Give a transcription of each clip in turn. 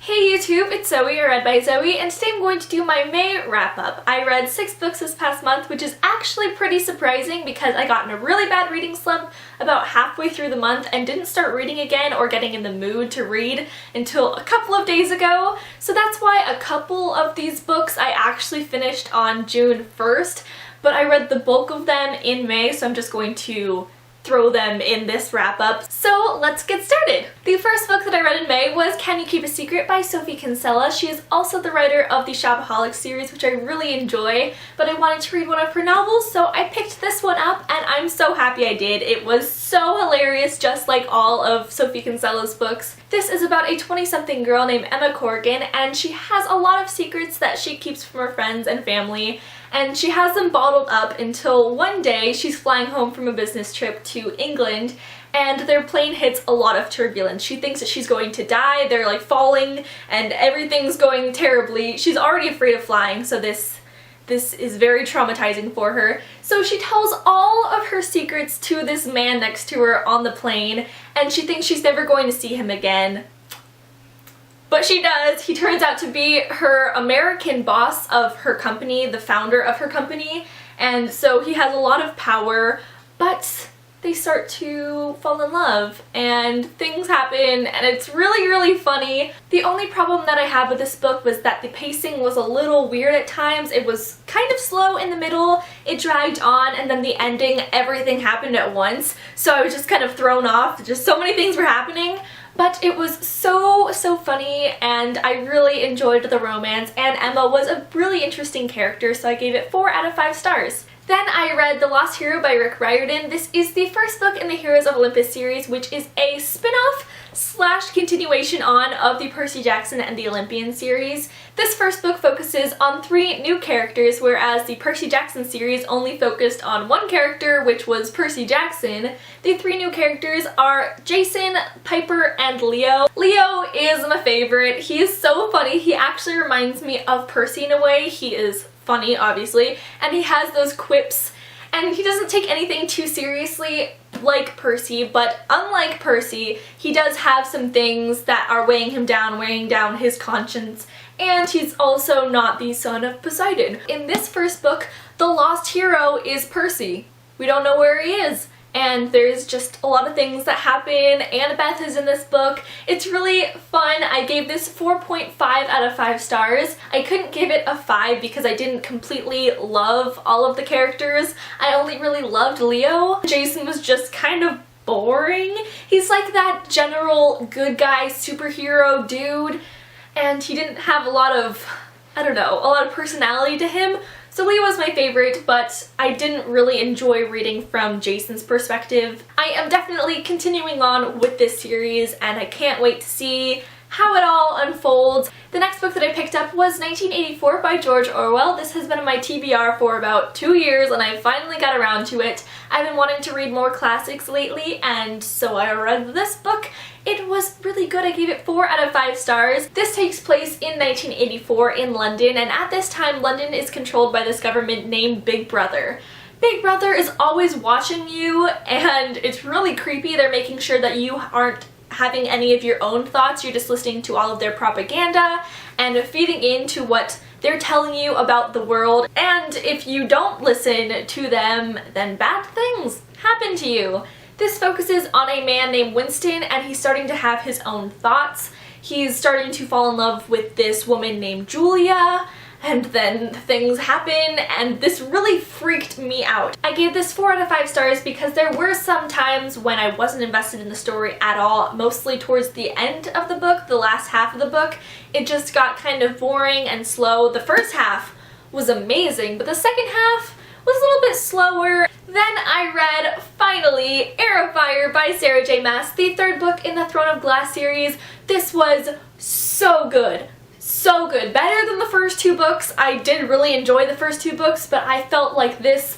Hey YouTube, it's Zoe or Read by Zoe, and today I'm going to do my May wrap-up. I read 6 books this past month, which is actually pretty surprising because I got in a really bad reading slump about halfway through the month and didn't start reading again or getting in the mood to read until a couple of days ago. So that's why a couple of these books I actually finished on June 1st, but I read the bulk of them in May, so I'm just going to throw them in this wrap-up. So let's get started. The first book that I read in May was Can You Keep a Secret by Sophie Kinsella. She is also the writer of the Shopaholic series, which I really enjoy, but I wanted to read one of her novels, so I picked this one up and I'm so happy I did. It was so hilarious, just like all of Sophie Kinsella's books. This is about a 20-something girl named Emma Corrigan, and she has a lot of secrets that she keeps from her friends and family, and she has them bottled up until one day she's flying home from a business trip to England and their plane hits a lot of turbulence. She thinks that she's going to die, they're like falling and everything's going terribly. She's already afraid of flying, so this is very traumatizing for her. So she tells all of her secrets to this man next to her on the plane, and she thinks she's never going to see him again. But she does. He turns out to be her American boss of her company, the founder of her company, and so he has a lot of power, but they start to fall in love and things happen and it's really funny. The only problem that I had with this book was that the pacing was a little weird at times. It was kind of slow in the middle, it dragged on, and then the ending, everything happened at once, so I was just kind of thrown off. Just so many things were happening. But it was so funny and I really enjoyed the romance, and Emma was a really interesting character, so I gave it 4 out of 5 stars. Then I read The Lost Hero by Rick Riordan. This is the first book in the Heroes of Olympus series, which is a spin-off / continuation on of the Percy Jackson and the Olympian series. This first book focuses on 3 new characters, whereas the Percy Jackson series only focused on 1 character, which was Percy Jackson. The 3 new characters are Jason, Piper, and Leo. Leo is my favorite. He is so funny. He actually reminds me of Percy in a way. He is funny, obviously, and he has those quips, and he doesn't take anything too seriously like Percy, but unlike Percy, he does have some things that are weighing down his conscience, and he's also not the son of Poseidon. In this first book, the lost hero is Percy. We don't know where he is, and there's just a lot of things that happen. Annabeth is in this book. It's really fun. I gave this 4.5 out of 5 stars. I couldn't give it a 5 because I didn't completely love all of the characters. I only really loved Leo. Jason was just kind of boring. He's like that general good guy superhero dude, and he didn't have a lot of, I don't know, a lot of personality to him. So Leo was my favorite, but I didn't really enjoy reading from Jason's perspective. I am definitely continuing on with this series, and I can't wait to see how it all unfolds. The next book that I picked up was 1984 by George Orwell. This has been on my TBR for about 2 years, and I finally got around to it. I've been wanting to read more classics lately, and so I read this book. It was really good. I gave it 4 out of 5 stars. This takes place in 1984 in London, and at this time London is controlled by this government named Big Brother. Big Brother is always watching you, and it's really creepy. They're making sure that you aren't having any of your own thoughts. You're just listening to all of their propaganda and feeding into what they're telling you about the world. And if you don't listen to them, then bad things happen to you. This focuses on a man named Winston, and he's starting to have his own thoughts. He's starting to fall in love with this woman named Julia, and then things happen, and this really freaked me out. I gave this 4 out of 5 stars because there were some times when I wasn't invested in the story at all, mostly towards the end of the book, the last half of the book. It just got kind of boring and slow. The first half was amazing, but the second half was a little bit slower. Then I read, finally, Heir of Fire by Sarah J. Maas, the 3rd book in the Throne of Glass series. This was so good. So good. Better than the first 2 books. I did really enjoy the first 2 books, but I felt like this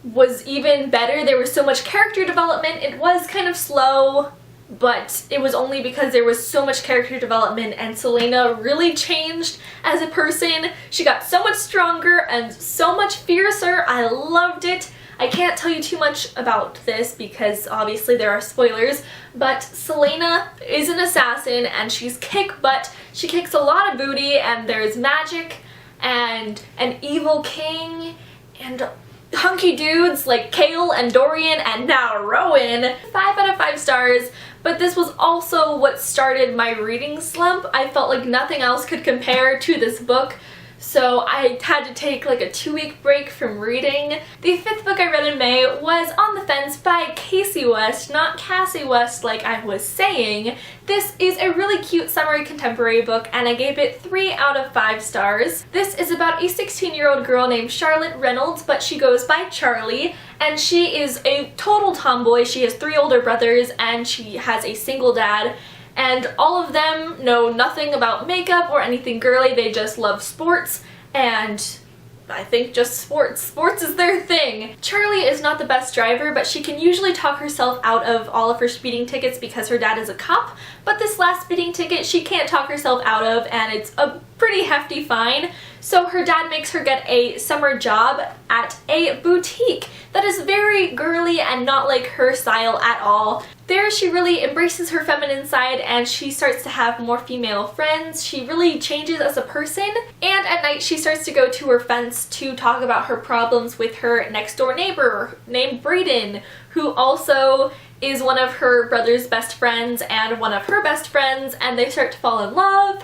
was even better. There was so much character development. It was kind of slow, but it was only because there was so much character development, and Selena really changed as a person. She got so much stronger and so much fiercer. I loved it. I can't tell you too much about this because obviously there are spoilers, but Selena is an assassin and she's kick butt. She kicks a lot of booty, and there's magic and an evil king and hunky dudes like Kale and Dorian and now Rowan. 5 out of 5 stars, but this was also what started my reading slump. I felt like nothing else could compare to this book, so I had to take like a 2-week break from reading. The 5th book I read in May was On the Fence by Casey West, not Cassie West like I was saying. This is a really cute summery contemporary book, and I gave it 3 out of 5 stars. This is about a 16-year-old girl named Charlotte Reynolds, but she goes by Charlie, and she is a total tomboy. She has 3 older brothers, and she has a single dad. And all of them know nothing about makeup or anything girly. They just love sports, and I think just sports. Sports is their thing. Charlie is not the best driver, but she can usually talk herself out of all of her speeding tickets because her dad is a cop. But this last speeding ticket she can't talk herself out of, and it's a pretty hefty fine. So her dad makes her get a summer job at a boutique that is very girly and not like her style at all. There she really embraces her feminine side, and she starts to have more female friends. She really changes as a person, and at night she starts to go to her fence to talk about her problems with her next door neighbor named Brayden, who also is one of her brother's best friends and one of her best friends, and they start to fall in love,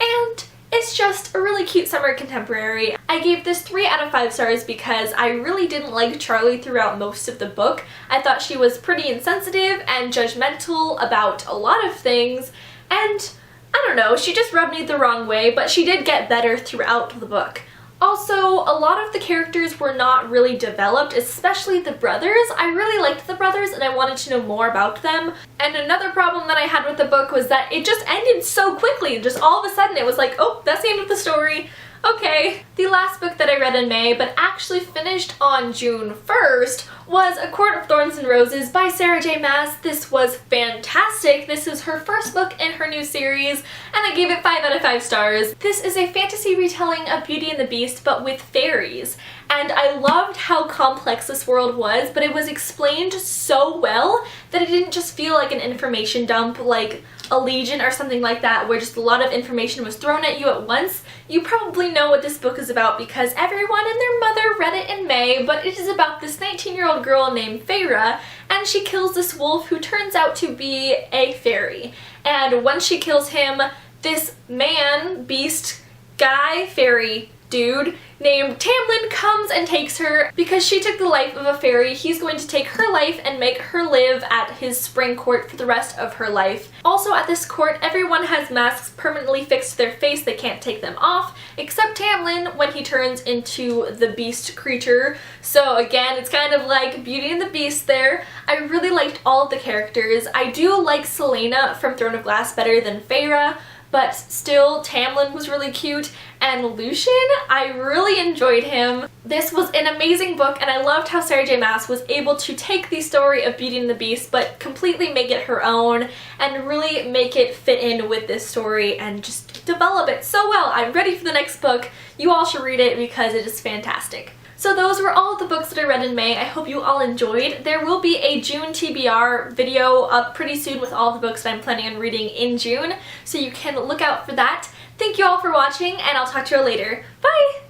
and it's just a really cute summer contemporary. I gave this 3 out of 5 stars because I really didn't like Charlie throughout most of the book. I thought she was pretty insensitive and judgmental about a lot of things, and I don't know, she just rubbed me the wrong way, but she did get better throughout the book. Also, a lot of the characters were not really developed, especially the brothers. I really liked the brothers and I wanted to know more about them. And another problem that I had with the book was that it just ended so quickly. Just all of a sudden it was like, oh, that's the end of the story. Okay. The last book that I read in May, but actually finished on June 1st, was A Court of Thorns and Roses by Sarah J. Maas. This was fantastic. This is her first book in her new series, and I gave it 5 out of 5 stars. This is a fantasy retelling of Beauty and the Beast, but with fairies. And I loved how complex this world was, but it was explained so well that it didn't just feel like an information dump like Allegiant or something like that, where just a lot of information was thrown at you at once. You probably know what this book is about because everyone and their mother read it in May, but it is about this 19-year-old girl named Feyre, and she kills this wolf who turns out to be a fairy. And when she kills him, this man, beast, guy, fairy, dude named Tamlin comes and takes her. Because she took the life of a fairy, he's going to take her life and make her live at his spring court for the rest of her life. Also at this court, everyone has masks permanently fixed to their face. They can't take them off, except Tamlin when he turns into the beast creature. So again, it's kind of like Beauty and the Beast there. I really liked all of the characters. I do like Selena from Throne of Glass better than Feyre, but still Tamlin was really cute, and Lucian, I really enjoyed him. This was an amazing book, and I loved how Sarah J. Maas was able to take the story of Beauty and the Beast but completely make it her own and really make it fit in with this story and just develop it so well. I'm ready for the next book. You all should read it because it is fantastic. So those were all of the books that I read in May. I hope you all enjoyed. There will be a June TBR video up pretty soon with all the books that I'm planning on reading in June, so you can look out for that. Thank you all for watching, and I'll talk to you all later. Bye!